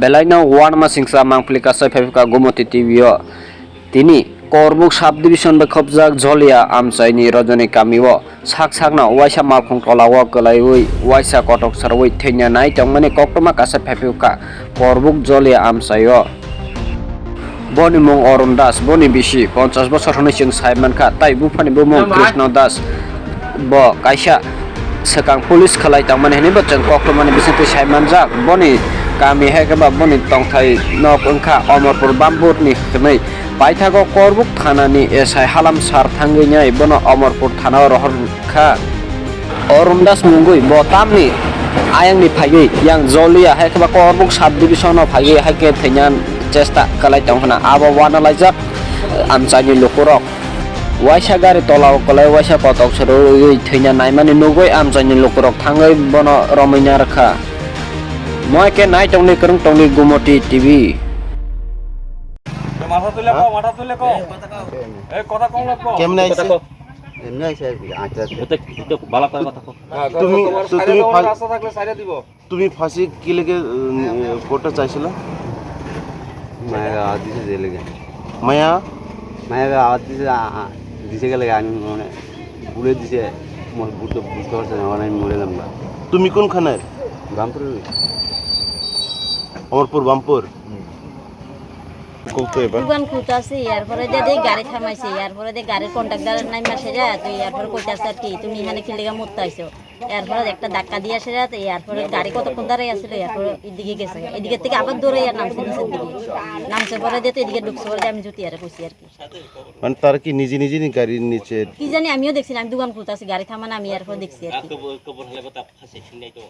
বেলাইনা one মাসিংসা মাংফলিকা সাইফাইফকা Gomati টিভিও তিনি Karbook sub division বে খবজাক জলিয়া আমচাইনি রজনী কামিও সাক সাকনা ওয়াইসা মালখং টলাও গলাইউই ওয়াইসা কটক সারউই থৈনা নাই তংমানে কক্টমা কাসা ফাইফিউকা করবুক জলিয়া আমচাইও বনি মুং অরুণ দাস বনি বিশি 50 বছর হনৈসিং সাইমানখা তাই বুফানি বুমুং কৃষ্ণ দাস ব কাইসা sekang pulis khalai tangmani hini bachang koktomani bisati saiman jak boni kami hekaba boni tongthai nok ongkha Omorpur Bampur ni khmei paithago korbuk thana ni esai halam sar thangai nyai bono Omorpur thana rohor kha Orundas mungui botamni ayang ni phagi yang jolia hekaba korbuk sub division of phagi hake thainyan chesta kalai tonghana abo wana laijak amchani lokorok waisa gari tolao kolai waisa kotok soroi thैना naimani nugoi amchani lokorok thangai bono romaina rakha moi ke nai tongni krung tongni gumoti tv মাথা তুলে কও এই কথা কম লাগবো কেমনে আইছে এমনি আইছে আচ্ছা তো ভালো করে কথা কও তুমি রাস্তা থাকলে সাইডে দিব তুমি ফাঁসি কি লেগে কোর্টে চাইছিল মায়ের আওয়াজ দিছে যে লেগে মায়া মায়ের আওয়াজ দিছে দিছে গেলে আমি মানে বুলে দিছে বুঝতে পারছে না আমি মরে গেলাম না তুমি কোনখানের বামপুর অমরপুর বামপুর কৌতো এবার দোকান খুঁজতেছি এরপরে যে গাড়ি থামাইছে এরপরে যে গাড়ির কন্ট্রাক্টর নাই মাসে যা তুই এরপরে কইতাছ আর কি তুমি এখানে খেলে মুততে আইছো এরপরে একটা ধাক্কা দিয়ে আসে যা এরপরে গাড়ি কতক্ষণ দাঁড়াই আসছিল এরপরে এদিকে গেছে এদিকে থেকে আবার দৌড়ে আর নামছে নিচের দিকে নামছে পরে যে এদিকে ঢুকছে পরে আমি জুতি আর কইছি আর কি মানে তার কি নিজে নিজে গাড়ির নিচে কি জানি আমিও দেখছি না, আমি দোকান খুঁজতেছি গাড়ি থামানো আমি এরপর দেখছি আর কি